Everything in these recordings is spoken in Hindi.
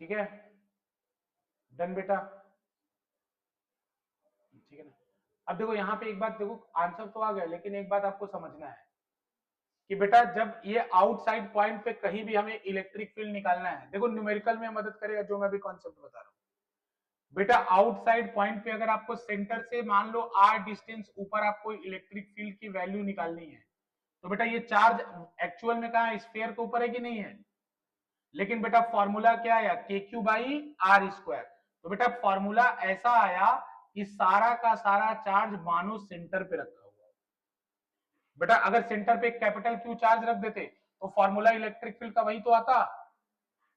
ठीक है, डन बेटा, ठीक है ना। अब देखो यहाँ पे एक बात देखो, आंसर तो आ गया, लेकिन एक बात आपको समझना है कि बेटा जब ये आउटसाइड पॉइंट पे कहीं भी हमें इलेक्ट्रिक फील्ड निकालना है, देखो न्यूमेरिकल में मदद करेगा जो मैं भी कॉन्सेप्ट बता रहा हूँ। बेटा आउटसाइड पॉइंट पे अगर आपको सेंटर से मान लो r डिस्टेंस ऊपर आपको इलेक्ट्रिक फील्ड की वैल्यू निकालनी है, तो बेटा ये चार्ज एक्चुअल में कहा है, स्फीयर के ऊपर है कि नहीं है, लेकिन बेटा फॉर्मूला क्या आया, के क्यू बाई आर स्क्वायर। तो बेटा फॉर्मूला ऐसा आया कि सारा का सारा चार्ज मानो सेंटर पे रखा हुआ है। बेटा अगर सेंटर पे कैपिटल क्यू चार्ज रख देते तो फॉर्मूला इलेक्ट्रिक फील्ड का वही तो आता।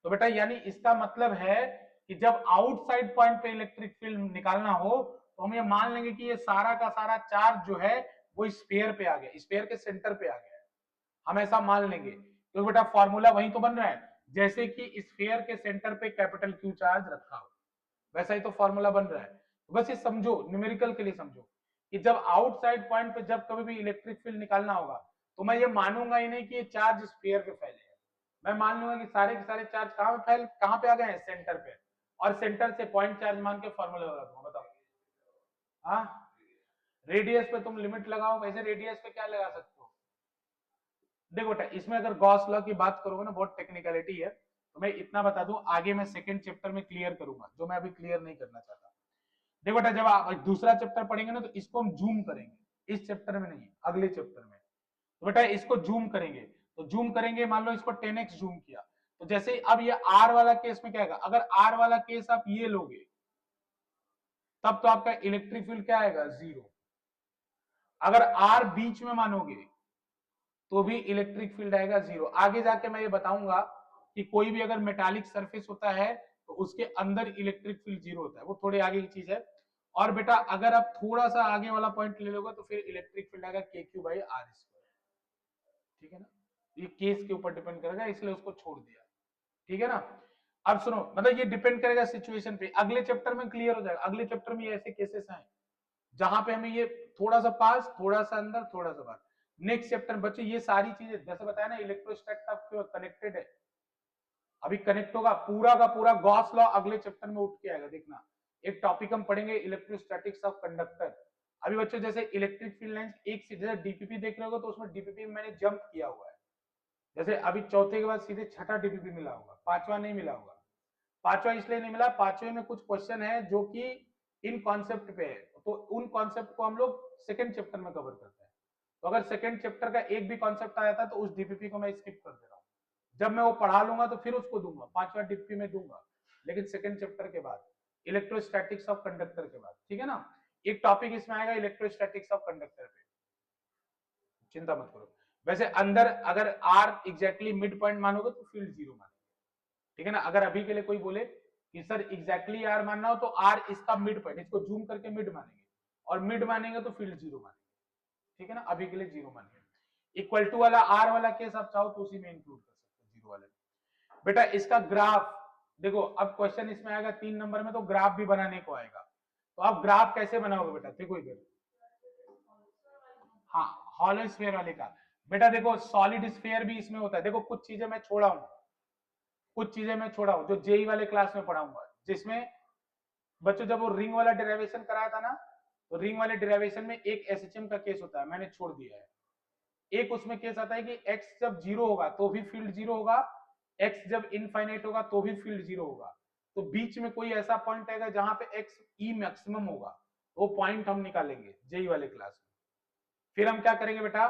तो बेटा यानी इसका मतलब है कि जब आउटसाइड पॉइंट पे इलेक्ट्रिक फील्ड निकालना हो तो हम ये मान लेंगे कि ये सारा का सारा चार्ज जो है वो स्फीयर पे आ गया, स्फीयर के सेंटर पे आ गया, हम ऐसा मान लेंगे। तो बेटा फॉर्मूला वही तो बन रहा है, जैसे कि स्फीयर के सेंटर पे कैपिटल क्यू चार्ज रखा हो वैसा ही तो फॉर्मूला बन रहा है। तो बस ये समझो, न्यूमेरिकल के लिए समझो कि जब आउटसाइड पॉइंट पे जब कभी भी इलेक्ट्रिक फील्ड निकालना होगा तो मैं ये मानूंगा ही नहीं कि ये चार्ज स्फीयर पे फैले हैं, मैं मान लूंगा कि सारे के सारे चार्ज कहां पे आ गए हैं, सेंटर पे, और सेंटर से पॉइंट चार्ज मान के फॉर्मूला लगा दूंगा। बताओ, हाँ रेडियस पे तुम लिमिट लगाओ, वैसे रेडियस पे क्या लगा सकते हो। देखो बेटा इसमें अगर गॉस लॉ की बात करोगे ना, बहुत टेक्निकलिटी है, तो मैं इतना बता दूं, आगे मैं सेकंड चैप्टर में क्लियर करूंगा जो मैं अभी क्लियर नहीं करना चाहता। देखो बेटा जब आप दूसरा चैप्टर पढ़ेंगे ना तो इसको हम जूम करेंगे, इस चैप्टर में नहीं, अगले चैप्टर में। तो बेटा इसको जूम करेंगे, तो जूम करेंगे, मान लो इसको 10x जूम किया, तो जैसे अब ये आर वाला केस में क्या आएगा, अगर आर वाला केस आप ये लोगे तब तो आपका इलेक्ट्रिक फील्ड क्या आएगा, जीरो। अगर आर बीच में मानोगे तो भी इलेक्ट्रिक फील्ड आएगा जीरो। आगे जाके मैं ये बताऊंगा कि कोई भी अगर मेटालिक सरफेस होता है तो उसके अंदर इलेक्ट्रिक फील्ड जीरो होता है, वो थोड़ी आगे की चीज है। और बेटा अगर आप थोड़ा सा आगे वाला पॉइंट ले लोगे तो फिर इलेक्ट्रिक फील्ड आएगा के क्यू बाई आर स्क्वायर। ठीक है ना, ये केस के ऊपर डिपेंड करेगा, इसलिए उसको छोड़ दिया। ठीक है ना। अब सुनो, मतलब ये डिपेंड करेगा सिचुएशन पे, अगले चैप्टर में क्लियर हो जाएगा। अगले चैप्टर में ऐसे केसेस हैं जहां पे हमें ये थोड़ा सा पास, थोड़ा सा अंदर, थोड़ा सा बाहर। नेक्स्ट चैप्टर बच्चों ये सारी चीजें जैसे बताया ना, इलेक्ट्रोस्टैटिक आपके कनेक्टेड है, अभी कनेक्ट होगा पूरा का पूरा। गॉस लॉ अगले चैप्टर में उठ के आएगा, देखना। एक टॉपिक हम पढ़ेंगे इलेक्ट्रोस्टैटिक्स ऑफ कंडक्टर। अभी बच्चों जैसे इलेक्ट्रिक फील्ड लाइंस एक से जैसे डीपीपी देख रहे हो तो उसमें डीपीपी में मैंने जंप किया हुआ है, जैसे अभी चौथे के बाद सीधे छठा डीपीपी मिला होगा, पांचवा नहीं मिला होगा। पांचवा इसलिए नहीं मिला, पांचवे में कुछ क्वेश्चन है जो कि इन कॉन्सेप्ट पे है, तो उन कॉन्सेप्ट को हम लोग सेकंड चैप्टर में कवर करते हैं। तो अगर सेकंड चैप्टर का एक भी कॉन्सेप्ट आ जाता है तो उस डीपीपी को मैं स्किप कर दे रहा हूँ, जब मैं वो पढ़ा लूंगा तो फिर उसको दूंगा, पांचवा डीपीपी में दूंगा, लेकिन सेकंड चैप्टर के बाद, इलेक्ट्रोस्टैटिक्स ऑफ कंडक्टर के बाद। ठीक है ना, एक टॉपिक इसमें आएगा इलेक्ट्रोस्टैटिक्स ऑफ कंडक्टर पे, चिंता मत करो। वैसे अंदर अगर आर एग्जैक्टली मिड पॉइंट मानोगे तो फील्ड जीरो मानोगे। ठीक है ना, अगर अभी के लिए कोई बोले कि सर एग्जैक्टली आर मानना हो तो आर इसका मिड पॉइंट, इसको जूम करके मिड मानेंगे, और मिड मानेंगे तो फील्ड जीरो मानेंगे। ठीक है ना, अभी के लिए जीरो मानेंगे। इक्वल टू वाला आर वाला केस आप चाहो तो उसी में इंक्लूड कर सकते हो, जीरो वाले। बेटा इसका ग्राफ देखो, अब क्वेश्चन इसमें आएगा 3 नंबर में, तो ग्राफ भी बनाने को आएगा। तो आप ग्राफ कैसे बनाओगे बेटा, देखो इधर, हाँ हॉलो स्फीयर वाले का। बेटा देखो सॉलिड स्फीयर भी इसमें होता है, देखो कुछ चीजें मैं छोड़ा हूं, कुछ चीजें मैं छोड़ा हूं जो जेई वाले क्लास में पढ़ाऊंगा, जिसमें बच्चों जब वो रिंग वाला डेरिवेशन कराया था ना, तो रिंग वाले डेरिवेशन में एक एसएचएम का केस होता है, मैंने छोड़ दिया है। एक उसमें केस आता है कि एक्स जब जीरो होगा तो भी फील्ड जीरो होगा, एक्स जब इनफाइनाइट होगा तो भी फील्ड जीरो होगा। तो बीच में कोई ऐसा पॉइंट आएगा जहां पे एक्स ई मैक्सिमम होगा, वो पॉइंट हम निकालेंगे जेई वाले क्लास में। फिर हम क्या करेंगे बेटा,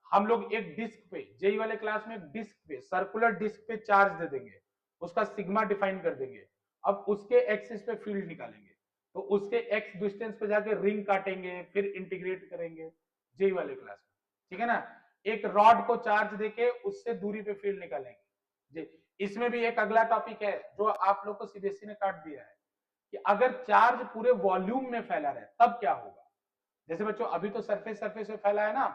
हम लोग एक डिस्क पे, जेई वाले क्लास में एक डिस्क पे, सर्कुलर डिस्क पे चार्ज दे देंगे, उसका सिग्मा डिफाइन कर देंगे। अब उसके एक्सिस पे फील्ड निकालेंगे, तो उसके एक्स डिस्टेंस पे जाके रिंग काटेंगे, फिर इंटीग्रेट करेंगे जेई वाले क्लास में। ठीक है ना, एक रॉड को चार्ज देके उससे दूरी पे फील्ड निकालेंगे जी। इसमें भी एक अगला टॉपिक है जो आप लोग को सीबीएसई ने काट दिया है, कि अगर चार्ज पूरे वॉल्यूम में फैला रहे तब क्या होगा। जैसे बच्चों अभी तो सरफेस सरफेस पे फैला है ना,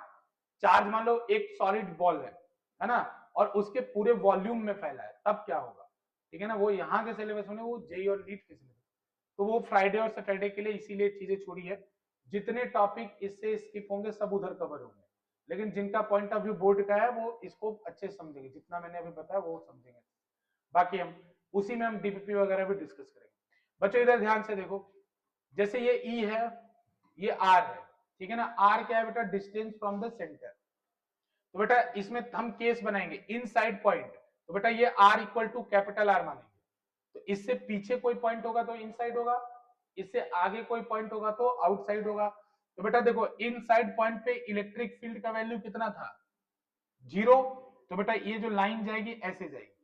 चार्ज मान लो एक सॉलिड बॉल है ना, और उसके पूरे वॉल्यूम में फैला है तब क्या होगा। ठीक है ना, वो यहाँ के सिलेबस में, वो जेई और नीट के सिलेबस, तो वो फ्राइडे और सैटरडे के लिए इसीलिए चीजें छोड़ी है। जितने टॉपिक इससे स्किप होंगे सब उधर कवर होंगे, लेकिन जिनका पॉइंट ऑफ व्यू बोर्ड का है वो इसको अच्छे से समझेंगे, जितना मैंने अभी बताया वो समझेंगे। बाकी हम उसी में हम डीपीपी वगैरह भी डिस्कस करेंगे। बच्चों इधर ध्यान से देखो, जैसे ये ई है, ये आर है, ठीक है ना। आर क्या है बेटा, डिस्टेंस फ्रॉम द सेंटर। तो बेटा इसमें हम केस बनाएंगे इनसाइड पॉइंट, तो बेटा ये R equal to capital R मानेंगे। तो इससे पीछे कोई पॉइंट होगा तो इनसाइड होगा, इससे आगे कोई पॉइंट होगा तो आउटसाइड होगा। तो बेटा देखो इनसाइड पॉइंट पे इलेक्ट्रिक फील्ड का वैल्यू कितना था, 0। तो बेटा ये जो लाइन जाएगी ऐसे जाएगी,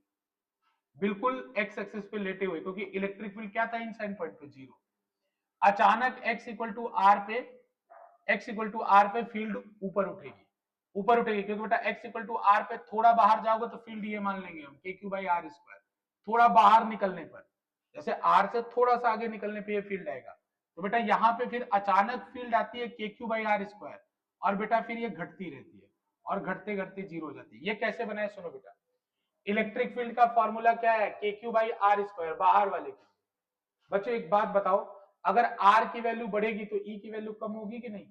बिल्कुल एक्स एक्सिस पे लेटे हुए, क्योंकि इलेक्ट्रिक फील्ड क्या था इनसाइड पॉइंट पे, 0। अचानक x इक्वल टू आर पे, x इक्वल टू आर पे फील्ड ऊपर उठेगी, ऊपर उठेगी, क्योंकि बेटा x इक्वल टू आर पे थोड़ा बाहर जाओगे तो फील्ड ये मान लेंगे हम, के क्यू बाई आर स्क्वायर। थोड़ा बाहर निकलने पर, जैसे आर से थोड़ा सा आगे निकलने पे ये फील्ड आएगा। तो बेटा यहाँ पे फिर अचानक फील्ड आती है K Q by are square, और बेटा फिर ये घटती रहती है, और घटते घटते जीरो हो जाती है। ये कैसे बनाए सुनो बेटा, इलेक्ट्रिक फील्ड का फॉर्मूला क्या है, K Q by are square, बाहर वाले के। बच्चों एक बात बताओ, अगर आर की वैल्यू बढ़ेगी तो ई की वैल्यू कम होगी कि नहीं,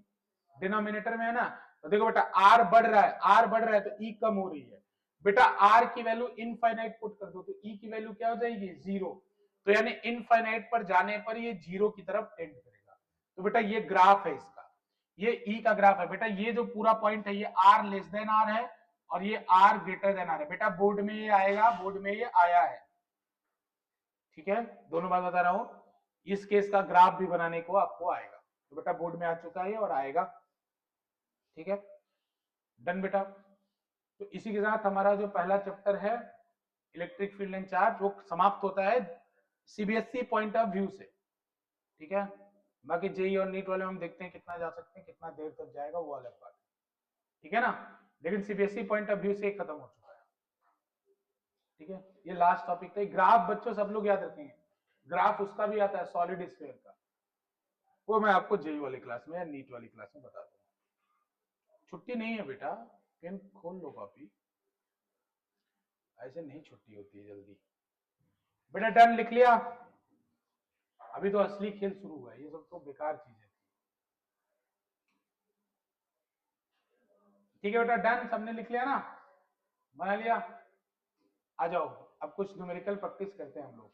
डिनोमिनेटर में है ना। तो देखो बेटा आर बढ़ रहा है, आर बढ़ रहा है तो ई कम हो रही है। बेटा आर की वैल्यू इनफाइनाइट पुट कर दो तो ई की वैल्यू क्या हो जाएगी, 0। तो यानी इनफाइनाइट पर जाने पर ये 0 की तरफ टेंड करेगा। तो बेटा ये ग्राफ है इसका, ये ई का ग्राफ है। बेटा ये जो पूरा पॉइंट है ये आर लेस देन आर है, और ये आर ग्रेटर देन आर है। बेटा बोर्ड में ये आएगा, बोर्ड में ये आया है, ठीक है। दोनों बात बता रहा हूं, इस केस का ग्राफ भी बनाने को आपको आएगा। तो बेटा बोर्ड में आ चुका है और आएगा, ठीक है। डन बेटा। तो इसी के साथ हमारा जो पहला चैप्टर है इलेक्ट्रिक फील्ड एंड चार्ज वो समाप्त होता है सीबीएसई पॉइंट ऑफ व्यू से, ठीक है। बाकी जेई और नीट वाले हम देखते हैं कितना जा सकते हैं, कितना देर तक जाएगा, वो अलग बात है, ठीक है ना। लेकिन सीबीएसई पॉइंट ऑफ व्यू से खत्म हो चुका है, ठीक है। ये लास्ट टॉपिक था। ग्राफ बच्चों सब लोग याद रखेंगे, ग्राफ उसका भी आता है सॉलिड स्फीयर का, वो मैं आपको जेई वाली क्लास में या नीट वाली क्लास में बता दूंगा। छुट्टी नहीं है बेटा, पेन खोल लो कॉपी, ऐसे नहीं छुट्टी होती है जल्दी। बेटा डन लिख लिया, अभी तो असली खेल शुरू हुआ है, ये सब तो बेकार चीजें थी, ठीक है बेटा डन, सबने लिख लिया ना, बना लिया। आ जाओ अब कुछ न्यूमेरिकल प्रैक्टिस करते हैं हम लोग।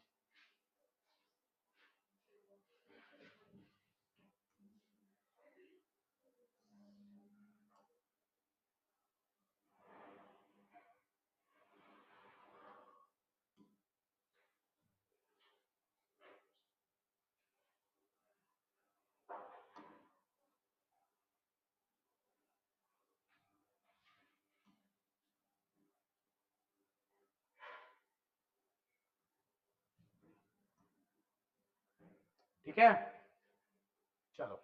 ठीक है चलो,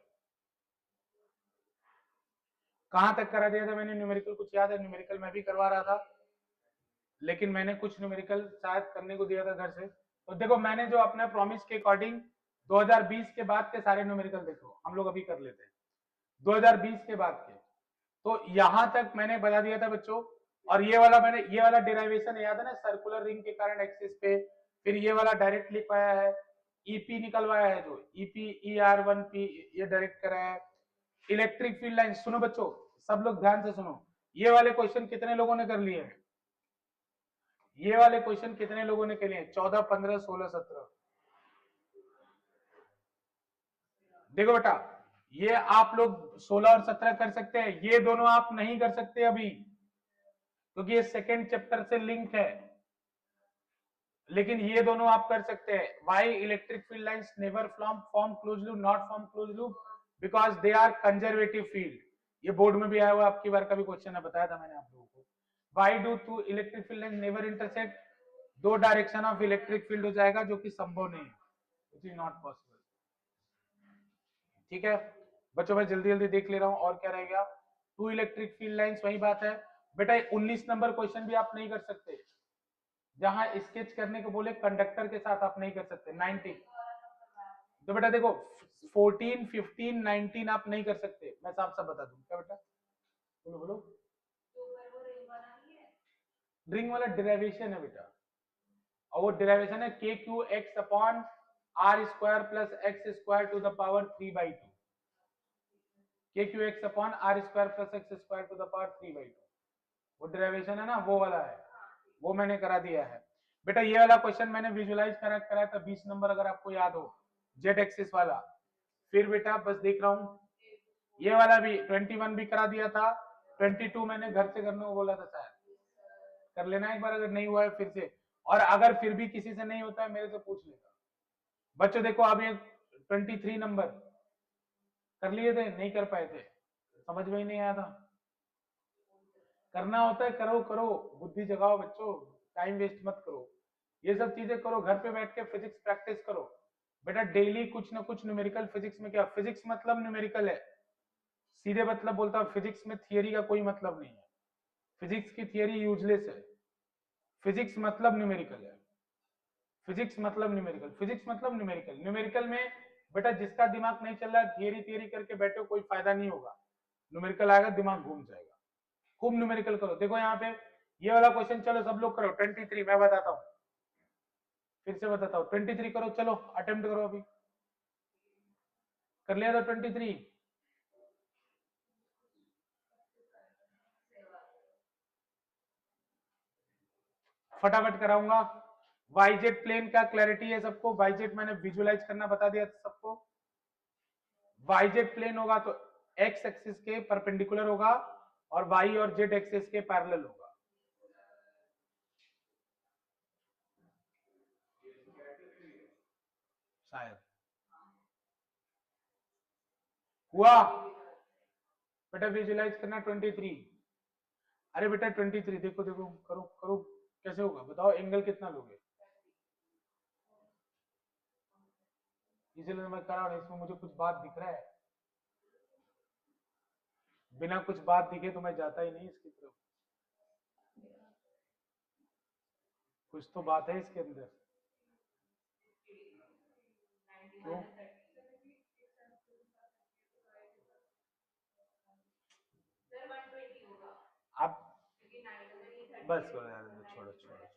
कहां तक करा दिया था मैंने न्यूमेरिकल, कुछ याद है? न्यूमेरिकल मैं भी करवा रहा था, लेकिन मैंने कुछ न्यूमेरिकल शायद करने को दिया था घर से। तो देखो मैंने जो अपने प्रॉमिस के अकॉर्डिंग 2020 के बाद के सारे न्यूमेरिकल देखो हम लोग अभी कर लेते हैं, 2020 के बाद के। तो यहां तक मैंने बता दिया था बच्चों। और ये वाला मैंने, ये वाला डेरिवेशन याद है ना, सर्कुलर रिंग के कारण एक्सिस पे, फिर ये वाला डायरेक्ट लिखवाया है, ईपी निकलवाया है, जो EP E R one P, ये डायरेक्ट कराया है। इलेक्ट्रिक फील्ड लाइन, सुनो बच्चों सब लोग ध्यान से सुनो, ये वाले क्वेश्चन कितने लोगों ने कर लिए हैं? ये वाले क्वेश्चन कितने लोगों ने के लिए? 14, 15, 16, 17। देखो बेटा ये आप लोग 16 और 17 कर सकते हैं, ये दोनों आप नहीं कर सकते अभी, क्योंकि ये सेकेंड चैप्टर से लिंक है। लेकिन ये दोनों आप कर सकते हैं। Why electric field lines never form close loop, not form close loop, because they are conservative field. ये बोर्ड में भी आया हुआ आपकी बार का भी क्वेश्चन है, बताया था मैंने आप लोगों को। Why do two electric field line never intersect, दो डायरेक्शन ऑफ इलेक्ट्रिक फील्ड हो जाएगा, जो कि संभव नहीं है, इट इज नॉट पॉसिबल, ठीक है। बच्चों मैं जल्दी जल्दी देख ले रहा हूं और क्या रह गया। टू इलेक्ट्रिक फील्ड लाइंस, वही बात है बेटा। 19 नंबर क्वेश्चन भी आप नहीं कर सकते, जहां स्केच करने को बोले कंडक्टर के साथ आप नहीं कर सकते। 19, तो बेटा देखो 14, 15, 19 आप नहीं कर सकते, मैं साफ साफ बता दूं। क्या बेटा, बोलो बोलो। रिंग वाला डेरिवेशन है बेटा, और वो डेरिवेशन है K Q X upon R square plus X square to the power 3/2, K Q X upon R square plus X square to the power 3/2, वो डेरिवेशन है ना, वो वाला है, वो मैंने करा दिया है। बेटा ये वाला क्वेश्चन मैंने विजुअलाइज कराया था 20 नंबर, अगर आपको याद हो, जेड एक्सिस वाला। फिर बेटा बस देख रहा हूँ, ये वाला भी 21 भी करा दिया था, 22 मैंने घर से करने को बोला था, शायद कर लेना एक बार, अगर नहीं हुआ है फिर से, और अगर फिर भी किसी से नहीं होता है मेरे से पूछ लेगा। बच्चों देखो अब ये 23 नंबर कर लिए थे, नहीं कर पाए थे, समझ में ही नहीं आया था। करना होता है करो करो, बुद्धि जगाओ बच्चों, टाइम वेस्ट मत करो, ये सब चीजें करो, घर पे बैठ के फिजिक्स प्रैक्टिस करो बेटा, डेली कुछ ना कुछ न्यूमेरिकल। फिजिक्स में क्या, फिजिक्स मतलब न्यूमेरिकल है, सीधे मतलब बोलता हूं, फिजिक्स में थियरी का कोई मतलब नहीं है, फिजिक्स की थियरी यूजलेस है, फिजिक्स मतलब न्यूमेरिकल है, फिजिक्स मतलब न्यूमेरिकल, फिजिक्स मतलब न्यूमेरिकल। न्यूमेरिकल में बेटा जिसका दिमाग नहीं चल रहा है, थियरी थियरी करके बैठो, कोई फायदा नहीं होगा, न्यूमेरिकल आएगा दिमाग घूम जाएगा। खूब न्यूमेरिकल करो। देखो यहाँ पे ये वाला क्वेश्चन, चलो सब लोग करो 23, मैं बताता हूँ, फिर से बताता हूँ, 23 करो, चलो अटेम्प्ट करो, अभी कर लिया था 23, फटाफट कराऊंगा। वाईजेड प्लेन का क्लैरिटी है सबको, वाईजेड मैंने विजुअलाइज करना बता दिया सबको। वाईजेड प्लेन होगा तो एक्स एक्सिस के परपेंडिकुलर होगा, और वाई और जेड एक्सिस के पैरेलल होगा। शायद हुआ बेटा, विजुअलाइज करना 23। अरे बेटा 23 देखो देखो, करो करो, कैसे होगा बताओ, एंगल कितना लोगे, इसलिए मैं कर रहा हूं, इसमें मुझे कुछ बात दिख रहा है, बिना कुछ बात दिखे तो मैं जाता ही नहीं इसकी तरफ, कुछ तो बात है इसके अंदर। क्यों? आप बस करो यार, छोड़ो छोड़ो छोड़ो,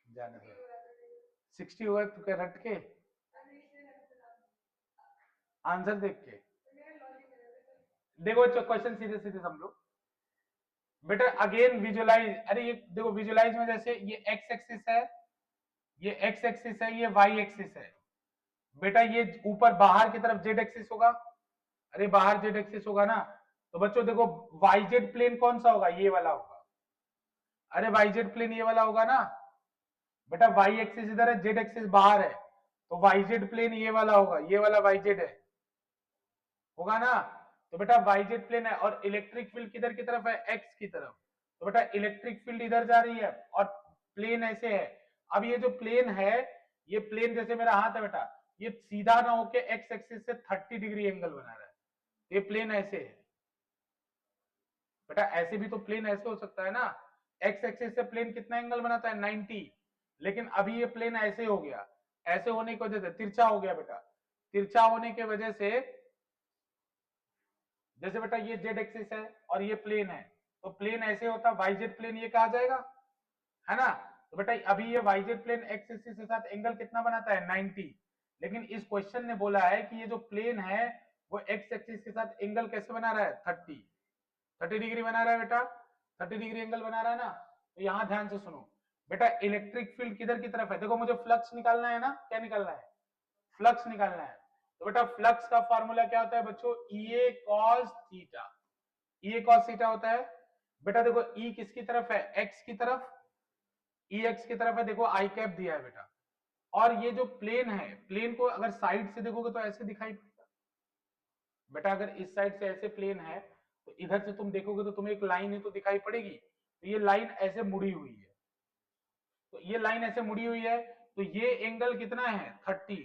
जाने दो। 60 हुआ तो क्या रट के, आंसर देख के देखो, क्वेश्चन सीधे सीधे समझो बेटा, अगेन विजुअलाइज, अरे ये देखो विजुअलाइज में जैसे ये एक्स एक्सिस है, ये एक्स एक्सिस है, ये वाई एक्सिस है बेटा, ये ऊपर बाहर की तरफ जेड एक्सिस होगा, अरे बाहर जेड एक्सिस होगा ना, तो बच्चों देखो वाई जेड प्लेन कौन सा होगा, ये वाला होगा, अरे वाई जेड प्लेन ये वाला होगा ना बेटा, वाई एक्सिस इधर है, जेड एक्सिस बाहर है, तो वाई जेड प्लेन ये वाला होगा, ये वाला वाई जेड है, होगा ना। तो बेटा वाई जेड प्लेन है, और इलेक्ट्रिक फील्ड किधर की तरफ है, एक्स की तरफ, तो बेटा इलेक्ट्रिक फील्ड इधर जा रही है, और प्लेन ऐसे है। अब ये जो प्लेन है, ये प्लेन जैसे मेरा हाथ है बेटा, ये सीधा ना होके एक्स एक्सिस से 30 डिग्री एंगल बना रहा है, ये प्लेन ऐसे है बेटा, ऐसे भी तो प्लेन ऐसे हो सकता है ना, एक्स एक्सिस से प्लेन कितना एंगल बनाता है, 90, लेकिन अभी ये प्लेन ऐसे हो गया, ऐसे होने की वजह से तिरछा हो गया बेटा, तिरछा होने की वजह से, जैसे बेटा ये जेड एक्सिस है और ये प्लेन है, तो प्लेन ऐसे होता, वाई जेड प्लेन ये कहा जाएगा, है ना। तो बेटा अभी ये Y Z plane X axis के साथ एंगल कितना बनाता है, 90, लेकिन इस क्वेश्चन ने बोला है कि ये जो प्लेन है वो एक्स एक्सिस के साथ एंगल कैसे बना रहा है, 30 डिग्री बना रहा है बेटा, 30 डिग्री एंगल बना रहा है ना। तो यहां ध्यान से सुनो बेटा, इलेक्ट्रिक फील्ड किधर की तरफ है, देखो मुझे फ्लक्स निकालना है ना, क्या निकालना है, फ्लक्स निकालना है। तो बेटा फ्लक्स का फॉर्मूला क्या होता है बच्चों, E cos theta, E cos theta होता है बेटा। देखो ई किसकी तरफ है, एक्स की तरफ, ई एक्स की तरफ है, देखो आई कैप दिया है बेटा, और ये जो प्लेन है, प्लेन को अगर साइड से देखोगे तो ऐसे दिखाई पड़ेगा बेटा, अगर इस साइड से ऐसे प्लेन है तो इधर से तुम देखोगे तो तुम्हें एक लाइन ही तो दिखाई पड़ेगी, तो ये लाइन ऐसे मुड़ी हुई है, तो ये लाइन ऐसे मुड़ी हुई है, तो ये एंगल कितना है, 30,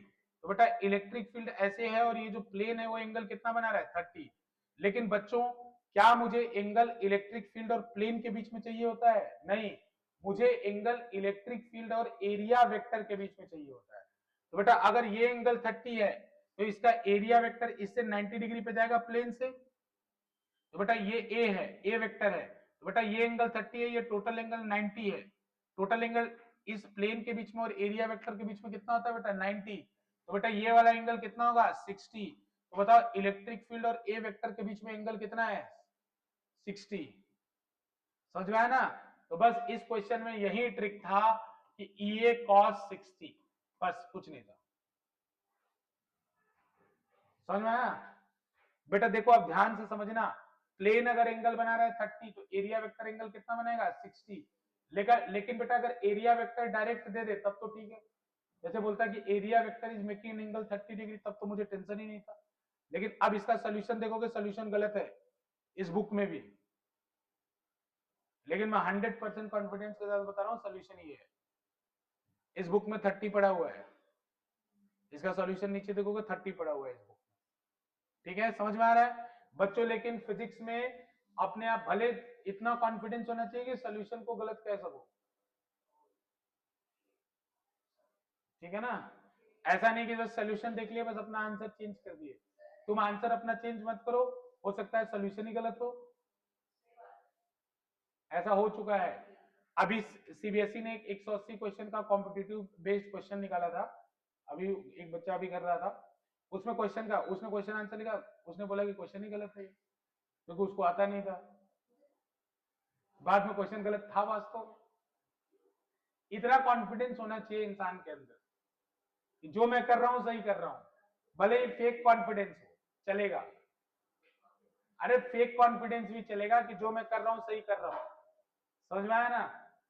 तो बेटा इलेक्ट्रिक फील्ड ऐसे है, और ये जो प्लेन है वो एंगल कितना बना रहा है, 30। लेकिन बच्चों क्या मुझे एंगल इलेक्ट्रिक फील्ड और प्लेन के बीच में चाहिए होता है, नहीं, मुझे एंगल इलेक्ट्रिक फील्ड और एरिया वेक्टर के बीच में चाहिए होता है। तो बेटा अगर ये एंगल 30 है तो इसका एरिया वेक्टर इससे 90 डिग्री पे जाएगा प्लेन से, तो बेटा ये ए है, ए वेक्टर है, तो बेटा ये एंगल 30 है, ये टोटल एंगल 90 है, टोटल एंगल इस प्लेन के बीच में और एरिया वेक्टर के बीच में कितना होता है बेटा, 90, तो बेटा ये वाला एंगल कितना होगा, 60। तो बताओ इलेक्ट्रिक फील्ड और ए वेक्टर के बीच में एंगल कितना है, 60, समझ में आया ना। तो बस इस क्वेश्चन में यही ट्रिक था कि EA cos 60, बस कुछ नहीं था। समझ में आया बेटा? देखो अब ध्यान से समझना, प्लेन अगर एंगल बना रहा है 30 तो एरिया वेक्टर एंगल कितना बनेगा 60। लेकिन बेटा अगर एरिया वेक्टर डायरेक्ट दे दे तब तो ठीक है, जैसे बोलता कि area vector is making angle 30 degree, तब तो मुझे टेंशन ही नहीं था। लेकिन अब इसका सोल्यूशन देखोगे, सोल्यूशन गलत है इस बुक में भी, लेकिन मैं 100% कॉन्फिडेंस के साथ बता रहा हूँ सोल्यूशन ये है। इस बुक में 30 पड़ा हुआ है, इसका सॉल्यूशन नीचे देखोगे 30 पड़ा हुआ है इस बुक में। ठीक है, समझ में आ रहा है बच्चों? लेकिन फिजिक्स में अपने आप भले इतना कॉन्फिडेंस होना चाहिए कि सॉल्यूशन को गलत कह सको, ठीक है ना? ऐसा नहीं कि बस सॉल्यूशन देख लिया बस अपना आंसर चेंज कर दिए। तुम आंसर अपना चेंज मत करो, हो सकता है सॉल्यूशन ही गलत हो। ऐसा हो चुका है। अभी सीबीएसई ने एक 180 क्वेश्चन का कॉम्पिटिटिव बेस्ड क्वेश्चन निकाला था, अभी एक बच्चा भी कर रहा था, उसमें उसने क्वेश्चन आंसर लिखा, उसने बोला कि क्वेश्चन ही गलत है क्योंकि उसको आता नहीं था। बाद में क्वेश्चन गलत था वास्तव में। इतना कॉन्फिडेंस होना चाहिए इंसान के अंदर कि जो मैं कर रहा हूं सही कर रहा हूं, भले ही फेक कॉन्फिडेंस हो चलेगा। अरे फेक कॉन्फिडेंस भी चलेगा कि जो मैं कर रहा हूं सही कर रहा हूं, समझ में आया ना?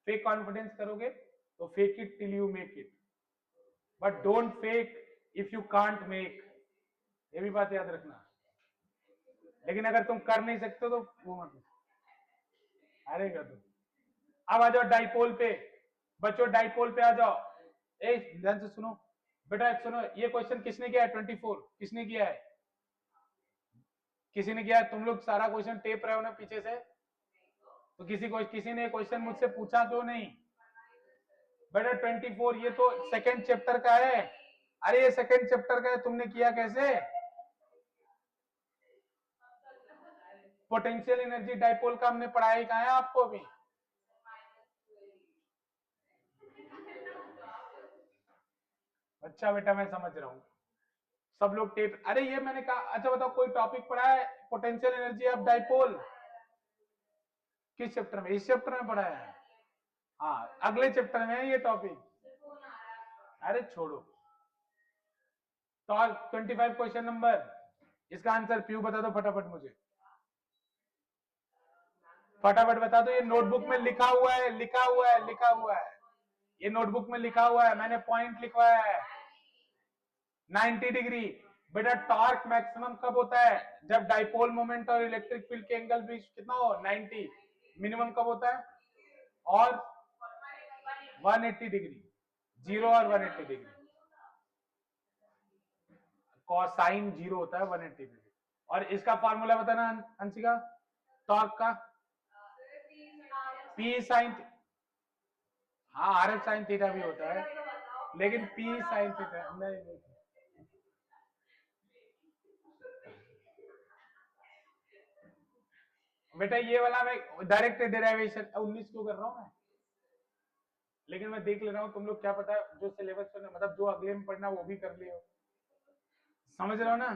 फेक कॉन्फिडेंस करोगे तो fake it till you make it, but don't fake if you can't make, ये भी बात याद रखना। लेकिन अगर तुम कर नहीं सकते तो वो मत अरे कर दो। अब आ जाओ डाइपोल पे, बच्चों डाइपोल पे आ जाओ। ए ध्यान से सुनो बेटा, सुनो, ये क्वेश्चन किसने किया है? 24 किसने किया है? किसी ने किया है? तुम लोग सारा क्वेश्चन टेप रहे हो ना पीछे से, तो किसी ने क्वेश्चन मुझसे पूछा क्यों नहीं? बेटा 24 ये तो सेकेंड चैप्टर का है। अरे ये सेकेंड चैप्टर का है, तुमने किया कैसे? पोटेंशियल एनर्जी डाइपोल का हमने पढ़ाई कहा है आपको अभी? अच्छा बेटा मैं समझ रहा हूँ, सब लोग टेप। अरे ये मैंने कहा, अच्छा बताओ कोई टॉपिक पढ़ा है पोटेंशियल एनर्जी ऑफ डाइपोल? किस चैप्टर में? इस चैप्टर में पढ़ा है? हाँ अगले चैप्टर में है ये टॉपिक। अरे छोड़ो। तो 25 क्वेश्चन नंबर, इसका आंसर पीयू बता दो फटाफट मुझे, फटाफट बता दो। ये नोटबुक में लिखा हुआ है, लिखा हुआ है, लिखा हुआ है, ये नोटबुक में लिखा हुआ है, मैंने पॉइंट लिखवाया है। 90 डिग्री। बेटा टॉर्क मैक्सिमम कब होता है? जब डाइपोल मोमेंट और इलेक्ट्रिक फील्ड के एंगल बीच कितना हो 90। मिनिमम कब होता है? और 180 डिग्री, 0 और 180 डिग्री। कोसाइन 0 होता है 180 डिग्री। और इसका फॉर्मूला बताना अंशिका, टॉर्क का। पी साइन, हाँ आर एफ साइन थीटा भी होता है, लेकिन पी साइन थीटा नहीं। बेटा ये वाला मैं डायरेक्ट डेरिवेशन 19 क्यों कर रहा हूँ मैं, लेकिन मैं देख ले रहा हूँ तुम लोग क्या पता जो सिलेबस में मतलब जो अगले में पढ़ना वो भी कर लियो, समझ रहे हो ना?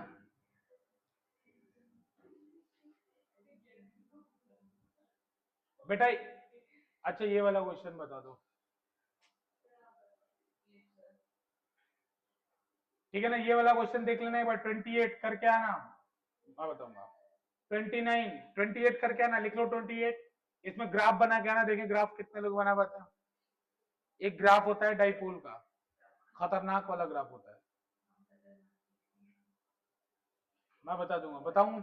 बेटा अच्छा ये वाला क्वेश्चन बता दो, ठीक है ना? ये वाला क्वेश्चन देख लेना एक बार। 28 करके आना, मैं बताऊंगा। 29 28 करके आना, लिख लो 28। इसमें ग्राफ बना के आना, देखें ग्राफ कितने लोग बना पाते हैं। एक ग्राफ होता है डाइपोल का, खतरनाक वाला ग्राफ होता है, मैं बता दूंगा, बताऊं?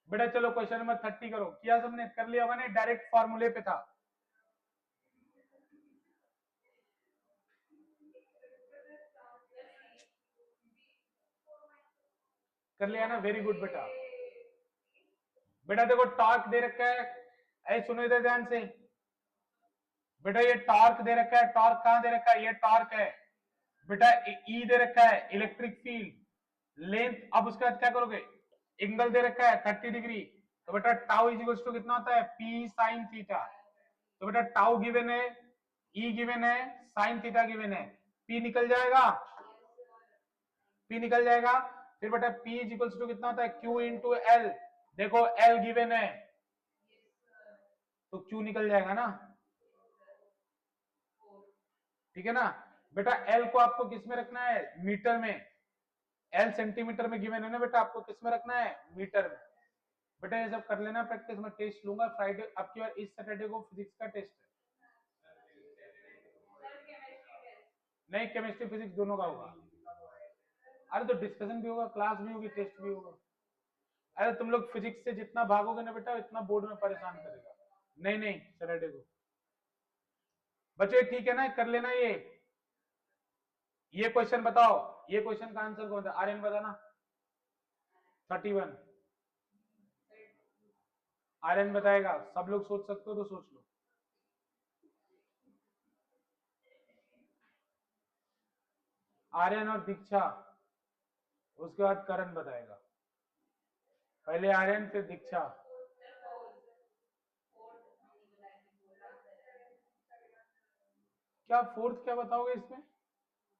बेटा चलो क्वेश्चन नंबर 30 करो, किया सबने? कर लिया होगा ना? डायरेक्ट फॉर्मूले पे था। कर लिया ना? वेरी गुड बेटा। बेटा देखो टॉर्क दे रखा है, ऐ सुनो इधर ध्यान से। बेटा ये टॉर्क दे रखा है, टॉर्क कहां दे रखा है? ये टॉर्क है बेटा, ई दे रखा है इलेक्ट्रिक फील्ड लेंथ। अब उसके बाद क्या करोगे? एंगल दे रखा है 30 डिग्री, तो बेटा टाउ इज इक्वल टू कितना होता है? P sine theta. तो बेटा टाउ गिवन है, ई गिवन है, साइन थीटा गिवन है, पी निकल जाएगा, पी निकल जाएगा। फिर बेटा P इज इक्वल टू कितना होता है? Q into L. देखो एल गिवन है, तो क्यू निकल जाएगा ना, ठीक है ना बेटा। एल को आपको किस में रखना है, मीटर में। एल सेंटीमीटर में गिवन है ना बेटा, आपको किस में रखना है, मीटर में। बेटा ये सब कर लेना प्रैक्टिस, में टेस्ट लूंगा फ्राइडे आपकी बार, इस सैटरडे को फिजिक्स का टेस्ट है। नहीं, केमिस्ट्री फिजिक्स दोनों का होगा। अरे तो डिस्कशन भी होगा, क्लास भी होगी, टेस्ट भी होगा। अरे तुम लोग फिजिक्स से जितना भागोगे ना बेटा, इतना बोर्ड में परेशान करेगा। नहीं नहीं, सैटरडे को बच्चों ठीक है ना, कर लेना ये क्वेश्चन बताओ, ये क्वेश्चन का आंसर कौन सा, आर्यन बताना। 31 आर्यन बताएगा, सब लोग सोच सकते हो तो सोच लो। आर्यन और दीक्षा, उसके बाद करण बताएगा। पहले आर्यन फिर दीक्षा। क्या फोर्थ क्या बताओगे इसमें,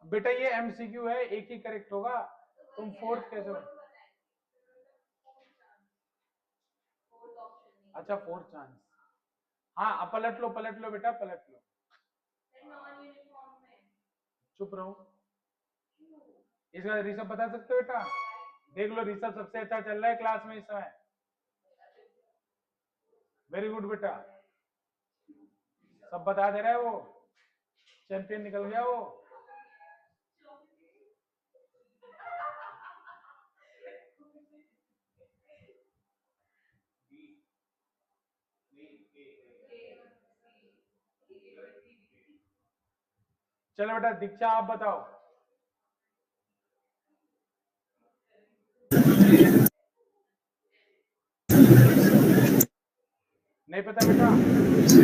बेटा ये एमसीक्यू है, एक ही करेक्ट होगा, तुम फोर्थ कैसे हो? अच्छा फोर्थ चांस, हाँ पलट लो बेटा, पलट लो। चुप रहो, इसका ऋषभ बता सकते हो बेटा, देख लो ऋषभ सबसे अच्छा चल रहा है क्लास में इस समय। वेरी गुड बेटा, सब बता दे रहा है वो, चैंपियन निकल गया वो। चलो बेटा दीक्षा आप बताओ। नहीं पता बेटा?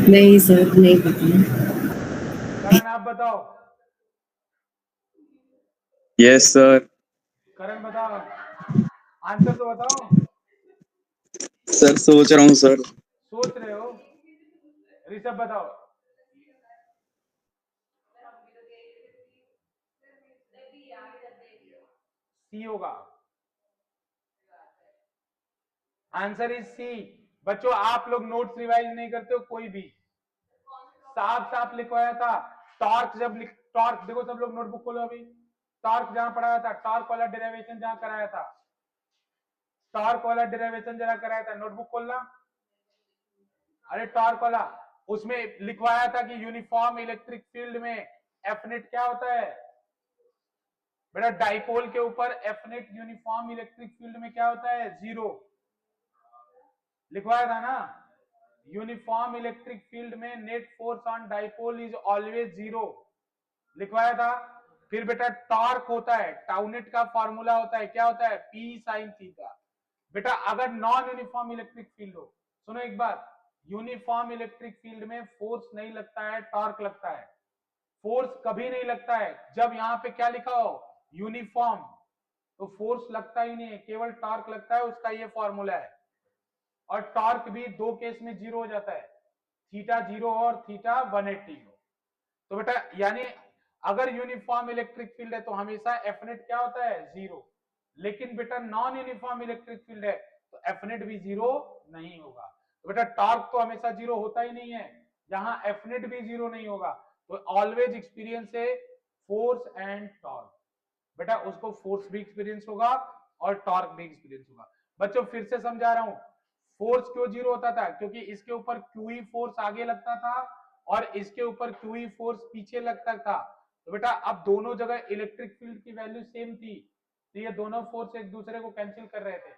नहीं सर, नहीं पता। करण आप बताओ। Yes sir. करण बताओ, आंसर तो बताओ। सर सोच रहा हूँ सर। सोच रहे हो, ऋषभ बताओ। सी होगा, आंसर इज सी। बच्चों आप लोग नोट्स रिवाइज नहीं करते हो कोई भी, साफ साफ लिखवाया था। टॉर्क जब टॉर्क देखो, सब लोग नोटबुक खोलो अभी। टॉर्क जहां पढ़ाया था, टॉर्क वाला डेरिवेशन जहां कराया था, टॉर्क वाला डेरिवेशन जरा कराया था, नोटबुक खोलना। अरे टॉर्क वाला, उसमें लिखवाया था कि यूनिफॉर्म इलेक्ट्रिक फील्ड में एफ नेट क्या होता है बेटा, डाइपोल के ऊपर F net uniform electric field में क्या होता है, 0 लिखवाया था ना। यूनिफॉर्म इलेक्ट्रिक फील्ड में net force on dipole is always 0 लिखवाया था। फिर बेटा टॉर्क होता है, टाउनेट का फॉर्मूला होता है, क्या होता है, पी साइन थीटा। बेटा अगर नॉन यूनिफॉर्म इलेक्ट्रिक फील्ड हो, सुनो एक बात, यूनिफॉर्म इलेक्ट्रिक फील्ड में फोर्स नहीं लगता है, टॉर्क लगता है। फोर्स कभी नहीं लगता है जब यहाँ पे क्या लिखा हो, यूनिफॉर्म, तो फोर्स लगता ही नहीं है, केवल टॉर्क लगता है, उसका ये फॉर्मूला है। और टॉर्क भी दो केस में 0 हो जाता है, थीटा 0 और थीटा 180 हो। तो बेटा यानी अगर यूनिफॉर्म इलेक्ट्रिक फील्ड है तो हमेशा एफ नेट क्या होता है, 0। लेकिन बेटा नॉन यूनिफॉर्म इलेक्ट्रिक फील्ड है तो एफ नेट भी 0 नहीं होगा। तो बेटा टॉर्क तो हमेशा 0 होता ही नहीं है, जहां एफ नेट भी 0 नहीं होगा। तो ऑलवेज एक्सपीरियंस है फोर्स एंड टॉर्क। बेटा उसको फोर्स भी एक्सपीरियंस होगा और टॉर्क भी एक्सपीरियंस होगा। बच्चों फिर से समझा रहा हूं, फोर्स क्यों 0 होता था, क्योंकि इसके ऊपर क्यूई फोर्स आगे लगता था और इसके ऊपर क्यूई फोर्स पीछे लगता था। तो बेटा अब दोनों जगह इलेक्ट्रिक फील्ड की वैल्यू सेम थी, तो ये दोनों फोर्स एक दूसरे को कैंसिल कर रहे थे।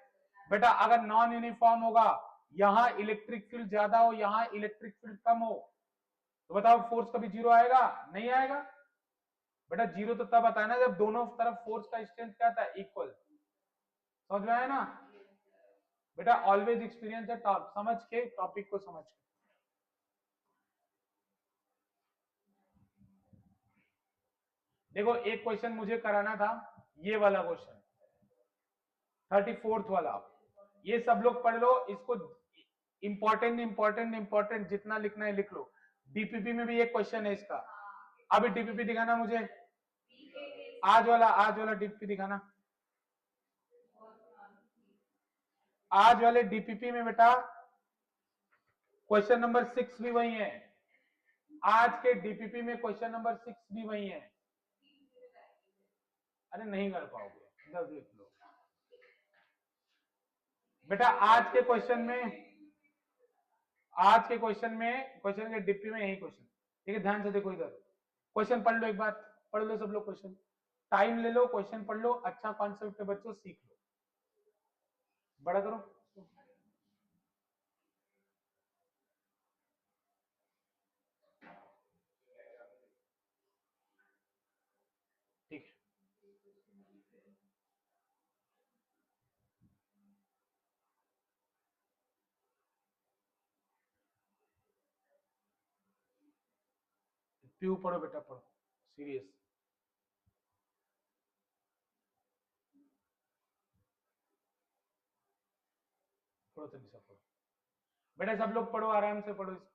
बेटा अगर नॉन यूनिफॉर्म होगा, यहाँ इलेक्ट्रिक फील्ड ज्यादा हो, यहाँ इलेक्ट्रिक फील्ड कम हो, तो बताओ फोर्स कभी 0 आएगा, नहीं आएगा। बेटा 0 तो तब आता है ना जब दोनों तरफ फोर्स का स्ट्रेंथ क्या था, इक्वल। समझ में आया ना बेटा, ऑलवेज एक्सपीरियंस है टॉप, समझ के टॉपिक को समझ के। देखो एक क्वेश्चन मुझे कराना था, ये वाला क्वेश्चन 34th वाला, ये सब लोग पढ़ लो इसको, इंपॉर्टेंट इंपॉर्टेंट इंपॉर्टेंट जितना लिखना है लिख लो। डीपीपी में भी एक क्वेश्चन है इसका, अभी डीपीपी दिखाना मुझे, आज वाला डीपीपी दिखाना। आज वाले डीपीपी में बेटा क्वेश्चन नंबर 6 भी वही है, आज के डीपीपी में क्वेश्चन नंबर 6 भी वही है। अरे नहीं कर पाओगे, इधर देख लो बेटा, आज के क्वेश्चन में क्वेश्चन के डीपी में यही क्वेश्चन। ठीक है, ध्यान से देखो इधर, क्वेश्चन पढ़ लो, एक बार पढ़ लो सब लोग क्वेश्चन, टाइम ले लो, क्वेश्चन पढ़ लो, अच्छा कॉन्सेप्ट है बच्चों, सीख लो, बड़ा करो। ठीक है, पीयू पढ़ो बेटा, पढ़ो सीरियस। पढ़ो तनिषा, पढ़ो बेटा, सब लोग पढ़ो, आराम से पढ़ो इसको।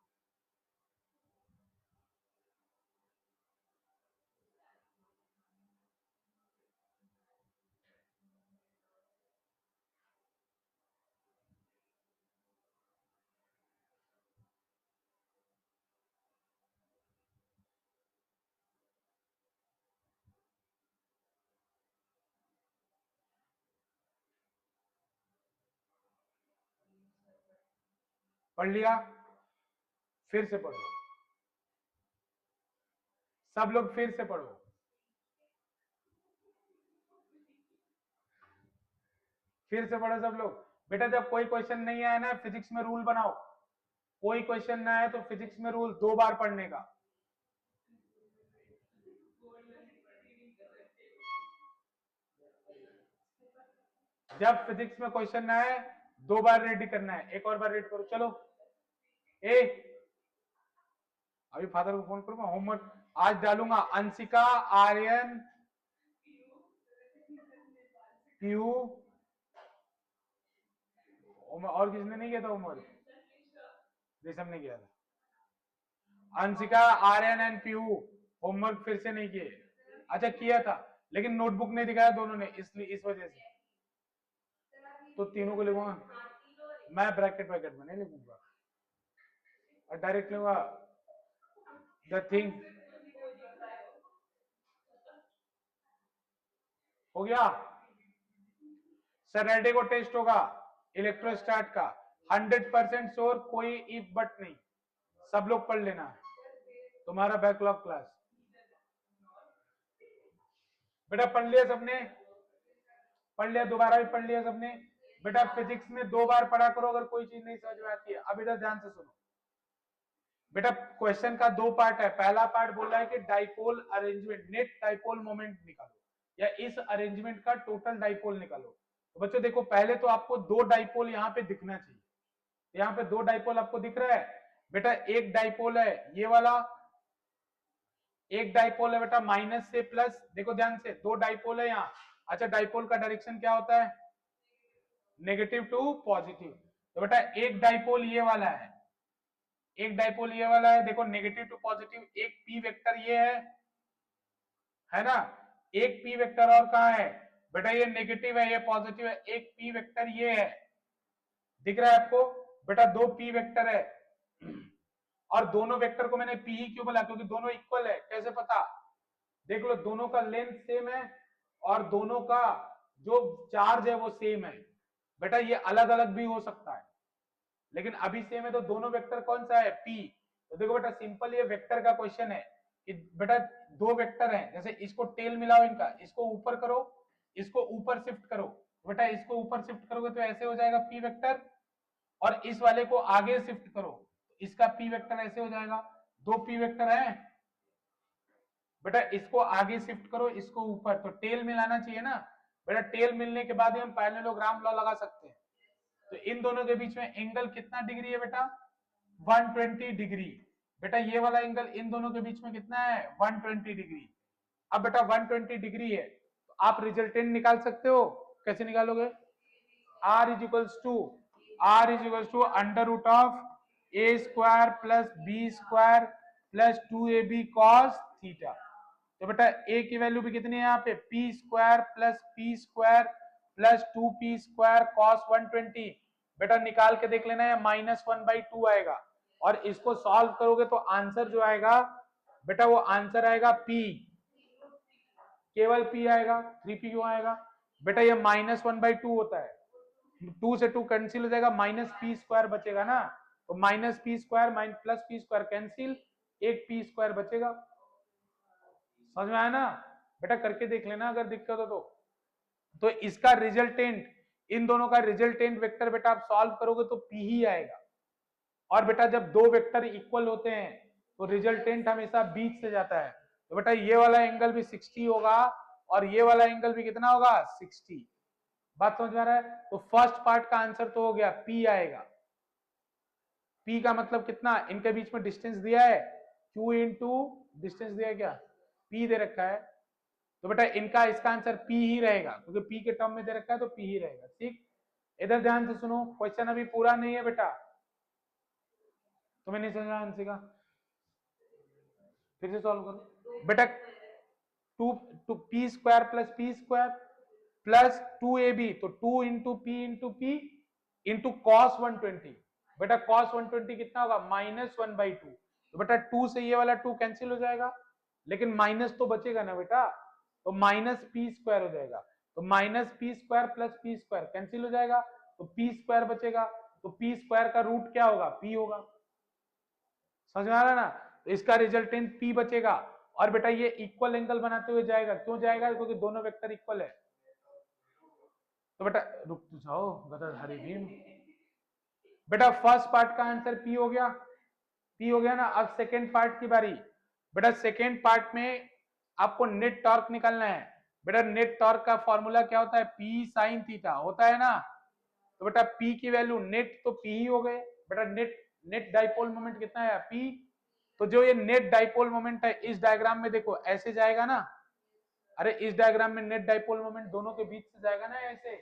पढ़ लिया, फिर से पढ़ो, सब लोग फिर से पढ़ो, फिर से पढ़ो सब लोग। बेटा जब कोई क्वेश्चन नहीं आया ना, फिजिक्स में रूल बनाओ, कोई क्वेश्चन ना आए तो फिजिक्स में रूल 2 बार पढ़ने का। जब फिजिक्स में क्वेश्चन ना आए 2 बार रेडी करना है। एक और बार रेडी करो, चलो। ए अभी फादर को फोन करूंगा, होमवर्क आज डालूंगा। अंशिका, आर्यन, पीयू, और किसने नहीं किया था होमवर्क? ऋषभ ने किया था। अंशिका, आर्यन एंड पीयू होमवर्क फिर से नहीं किए? अच्छा किया था, लेकिन नोटबुक नहीं दिखाया दोनों ने, इसलिए इस वजह से। तो तीनों को लिखूंगा मैं, ब्रैकेट ब्रैकेट में नहीं लिखूंगा, और डायरेक्ट लिखूंगा द थिंग। हो गया? सैटरडे को टेस्ट होगा इलेक्ट्रोस्टैट का, 100% श्योर, कोई इफ बट नहीं, सब लोग पढ़ लेना है, तुम्हारा बैकलॉग क्लास। बेटा पढ़ लिया सबने? पढ़ लिया? दोबारा भी पढ़ लिया सबने? बेटा फिजिक्स में 2 बार पढ़ा करो अगर कोई चीज नहीं समझ में आती है। अब इधर ध्यान से सुनो बेटा, क्वेश्चन का 2 पार्ट है। पहला पार्ट बोल रहा है कि dipole arrangement, net dipole moment निकालो, या इस अरेंजमेंट का टोटल डाइपोल निकालो। तो बच्चों देखो, पहले तो आपको 2 डाइपोल यहाँ पे दिखना चाहिए। यहाँ पे 2 डाइपोल आपको दिख रहा है बेटा? एक डाइपोल है ये वाला, एक डाइपोल है बेटा माइनस से प्लस। देखो ध्यान से, 2 डाइपोल है यहाँ। अच्छा, डाइपोल का डायरेक्शन क्या होता है? Negative to positive. तो बेटा एक डाइपोल ये वाला है, एक डाइपोल ये वाला है, देखो नेगेटिव टू पॉजिटिव। एक पी वेक्टर ये है ना? एक पी वेक्टर और कहाँ है बेटा? ये नेगेटिव है, ये पॉजिटिव है। एक पी वेक्टर ये है, दिख रहा है आपको बेटा? 2 पी वेक्टर है, और दोनों वेक्टर को मैंने पी ही क्यों बोला? क्योंकि दोनों इक्वल है। कैसे पता? देख लो, दोनों का लेंथ सेम है और दोनों का जो चार्ज है वो सेम है। बेटा ये अलग अलग भी हो सकता है, लेकिन अभी सेम है, तो दोनों वेक्टर कौन सा है? पी। तो देखो बेटा, सिंपल ये वेक्टर का क्वेश्चन है कि बेटा 2 वेक्टर हैं, जैसे इसको टेल मिलाओ इनका, इसको ऊपर करो, इसको ऊपर शिफ्ट करो। बेटा इसको ऊपर शिफ्ट करोगे तो ऐसे हो जाएगा पी वेक्टर, और इस वाले को आगे शिफ्ट करो तो इसका पी वेक्टर ऐसे हो जाएगा। 2 पी वेक्टर है बेटा, इसको आगे शिफ्ट करो, इसको ऊपर, तो टेल मिलाना चाहिए ना बेटा। टेल मिलने के बाद ही हम पैरेललोग्राम लॉ लगा सकते हैं। तो इन दोनों के बीच में एंगल कितना डिग्री है बेटा? 120 डिग्री। बेटा ये वाला एंगल इन दोनों के बीच में कितना है? 120 डिग्री। अब बेटा 120 डिग्री है, तो आप रिजल्टेंट निकाल सकते हो। कैसे निकालोगे? R is equals to under root of a square plus b square plus 2ab cos theta. तो बेटा a की वैल्यू भी कितनी है यहाँ पे? p square plus p square plus 2p square cos 120। बेटा निकाल के देख लेना है, -1/2 आएगा। और इसको सॉल्व करोगे तो आंसर जो आएगा बेटा वो आंसर आएगा P, केवल P आएगा, 3P क्यों आएगा बेटा, ये -1/2 होता है, 2 से 2 कैंसिल हो जाएगा, -P² बचेगा ना, तो -P² प्लस P² कैंसिल, एक P² बचेगा। समझ में आया ना बेटा, करके देख लेना अगर दिक्कत हो तो इसका रिजल्टेंट, इन दोनों का रिजल्टेंट वेक्टर बेटा आप सॉल्व करोगे तो P ही आएगा। और बेटा जब दो वेक्टर इक्वल होते हैं तो रिजल्टेंट हमेशा बीच से जाता है, तो बेटा ये वाला एंगल भी 60 होगा और ये वाला एंगल भी कितना होगा 60। बात समझ में आ रहा है? तो फर्स्ट पार्ट का आंसर तो हो गया, P आएगा। P का मतलब कितना, इनके बीच में डिस्टेंस दिया है Q इंटू डिस्टेंस दिया है क्या, P दे रखा है, तो बेटा इनका इसका आंसर P ही रहेगा, क्योंकि P के टर्म में दे रखा है तो P ही रहेगा। ठीक, इधर ध्यान से सुनो, क्वेश्चन अभी पूरा नहीं है बेटा, तुम्हें नहीं समझ आंसर का, फिर से सॉल्व करो बेटा। 2P² plus P² plus 2AB, तो 2 इंटू P इंटू cos 120, बेटा cos 120 कितना होगा -1/2, तो बेटा 2 से ये वाला 2 कैंसिल हो जाएगा, लेकिन माइनस तो बचेगा ना बेटा, तो -P² हो जाएगा, तो -P² प्लस P² कैंसिल हो जाएगा, तो P² बचेगा, तो P² का रूट क्या होगा, P होगा। समझ में आ रहा है ना, तो इसका रिजल्टेंट P बचेगा। और बेटा ये इक्वल एंगल बनाते हुए जाएगा, क्यों जाएगा, क्योंकि दोनों वेक्टर इक्वल है। तो बेटा रुक तो जाओ गदाधारी भीम, बेटा फर्स्ट पार्ट का आंसर P हो गया, P हो गया ना। अब सेकेंड पार्ट की बारी, बेटा सेकेंड पार्ट में आपको नेट टॉर्क निकालना है। बेटा नेट टॉर्क का फॉर्मूला क्या होता है, P sin थीटा होता है ना, तो बेटा P की वैल्यू नेट तो P ही हो गए, बेटा नेट डाइपोल मोमेंट कितना है P, तो जो ये नेट डाइपोल मोमेंट है इस डायग्राम में देखो ऐसे जाएगा ना, अरे इस डायग्राम में नेट डाइपोल मोमेंट दोनों के बीच से जाएगा ना ऐसे,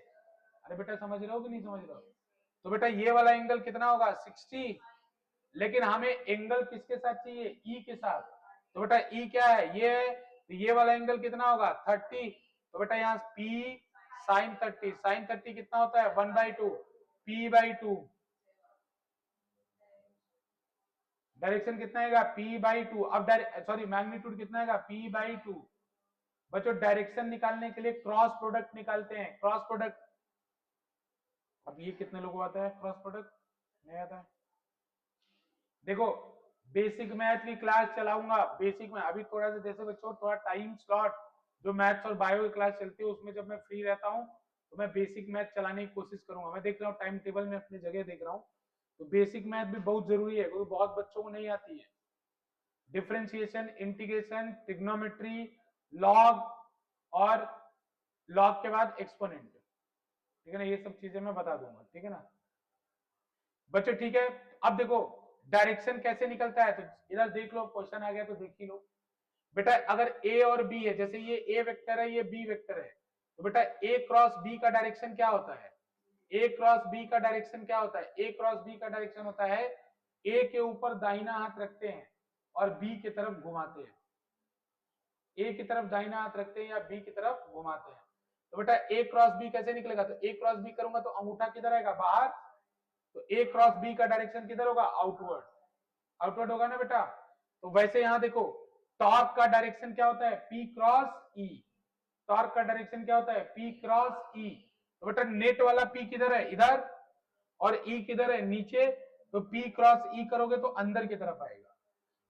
अरे बेटा समझ रहे हो कि नहीं समझ रहे हो, तो बेटा ये वाला एंगल कितना होगा 60, लेकिन हमें एंगल किसके साथ चाहिए, E के साथ, तो बेटा E क्या है ये वाला एंगल कितना होगा 30, तो बेटा यहाँ P sin 30 कितना होता है 1/2 P/2, डायरेक्शन कितना आएगा P/2, अब सॉरी मैग्नीट्यूड कितना आएगा P/2। बच्चों डायरेक्शन निकालने के लिए क्रॉस प्रोडक्ट निकालते हैं, क्रॉस प्रोडक्ट, अब ये कितने लोगों को आता है क्रॉस प्रोडक्ट, नहीं आता है। देखो बेसिक मैथ की क्लास चलाऊंगा, बेसिक में अभी थोड़ा सा जैसे बच्चों थोड़ा टाइम स्लॉट जो मैथ्स और बायो की क्लास चलती है उसमें जब मैं फ्री रहता हूँ तो मैं बेसिक मैथ चलाने की कोशिश करूंगा। मैं देख रहा हूँ टाइम टेबल में अपनी जगह देख रहा हूँ, तो बेसिक मैथ भी बहुत जरूरी है क्योंकि बहुत बच्चों को नहीं आती है। डिफरेंशिएशन, इंटीग्रेशन, ट्रिग्नोमेट्री, लॉग और लॉग के बाद एक्सपोनेंट, ठीक है ना, ये सब चीजें मैं बता दूंगा, ठीक है ना बच्चों, ठीक है। अब देखो डायरेक्शन कैसे निकलता है, तो इधर देख लो, क्वेश्चन आ गया तो देख ही लो बेटा। अगर ए और बी है, जैसे ये ए वेक्टर है ये बी वेक्टर है, तो बेटा ए क्रॉस बी का डायरेक्शन क्या होता है, ए क्रॉस बी का डायरेक्शन क्या होता है, ए क्रॉस बी का डायरेक्शन होता है ए के ऊपर दाहिना हाथ रखते हैं और बी की तरफ घुमाते हैं, ए की तरफ दाहिना हाथ रखते हैं या बी की तरफ घुमाते हैं। तो बेटा ए क्रॉस बी कैसे निकलेगा, तो ए क्रॉस बी करूंगा तो अंगूठा किधर आएगा बाहर, तो ए क्रॉस बी का डायरेक्शन किधर होगा आउटवर्ड, आउटवर्ड होगा ना बेटा। तो वैसे यहां देखो टॉर्क का डायरेक्शन क्या होता है P क्रॉस E, टॉर्क का डायरेक्शन क्या होता है P क्रॉस E, तो बेटा नेट वाला P किधर है इधर और E किधर है नीचे, तो P क्रॉस E करोगे तो अंदर की तरफ आएगा,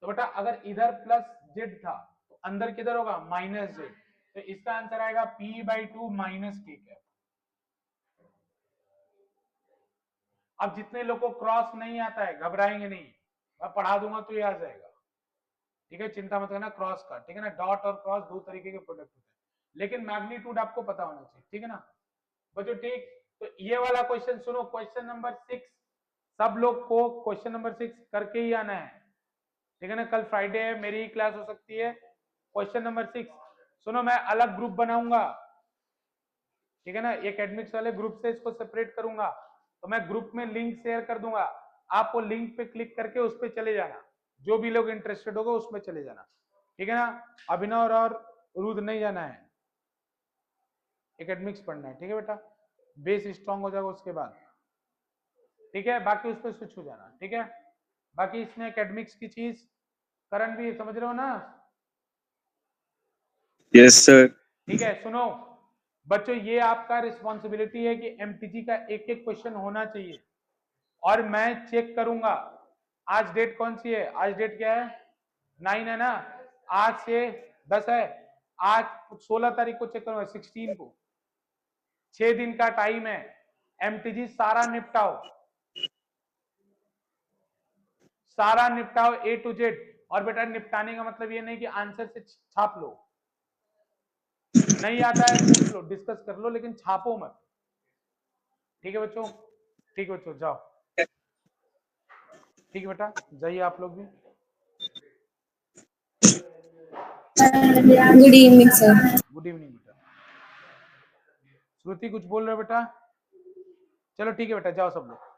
तो बेटा अगर इधर प्लस जेड था तो अंदर किधर होगा माइनस जेड, तो इसका आंसर आएगा P/2 माइनस के कैप। अब जितने लोग को क्रॉस नहीं आता है घबराएंगे नहीं, मैं पढ़ा दूंगा तो ये आ जाएगा, ठीक है, चिंता मत करना क्रॉस का, ठीक है ना, डॉट और क्रॉस दो तरीके के प्रोडक्ट होते हैं, लेकिन मैग्नीट्यूड आपको पता होना चाहिए, ठीक है ना बच्चों, ठीक। तो ये वाला क्वेश्चन सुनो, क्वेश्चन नंबर 6 सब लोग को क्वेश्चन नंबर 6 करके ही आना है, ठीक है ना, कल फ्राइडे है, मेरी ही क्लास हो सकती है। क्वेश्चन नंबर 6 सुनो, मैं अलग ग्रुप बनाऊंगा, ठीक है ना, एकेडमिक्स वाले ग्रुप से इसको सेपरेट करूंगा, तो मैं ग्रुप में लिंक शेयर कर दूंगा, आप वो लिंक पे क्लिक करके उस पर चले जाना, जो भी लोग इंटरेस्टेड होगा उसमें चले जाना, ठीक है ना। अभिनव और रुद्र नहीं जाना है, एकेडमिक्स पढ़ना है, ठीक है बेटा, बेस स्ट्रांग हो जाएगा उसके बाद, ठीक है, बाकी उस पर स्विच हो जाना, ठीक है बाकी इसमें एकेडमिक्स की चीज करण भी समझ रहे हो ना? Yes sir. ठीक है, सुनो बच्चों, ये आपका रिस्पॉन्सिबिलिटी है कि एमटीजी का एक एक क्वेश्चन होना चाहिए और मैं चेक करूंगा। आज डेट कौन सी है? आज डेट क्या है? 9 है ना? आज से 10 है, आज 16 तारीख को चेक करूंगा, 16 को। 6 दिन का टाइम है, एमटीजी सारा निपटाओ, सारा निपटाओ A to Z। और बेटा निपटाने का मतलब ये नहीं कि आंसर से छाप लो, नहीं आता है पूछ लो, डिस्कस कर लो, लेकिन छापो मत। ठीक है बच्चों? ठीक है बच्चों, जाओ। ठीक है बेटा, जाइए आप लोग भी। Good evening sir. Good evening बेटा। श्रुति कुछ बोल रहे हो बेटा? चलो ठीक है बेटा, जाओ सब लोग।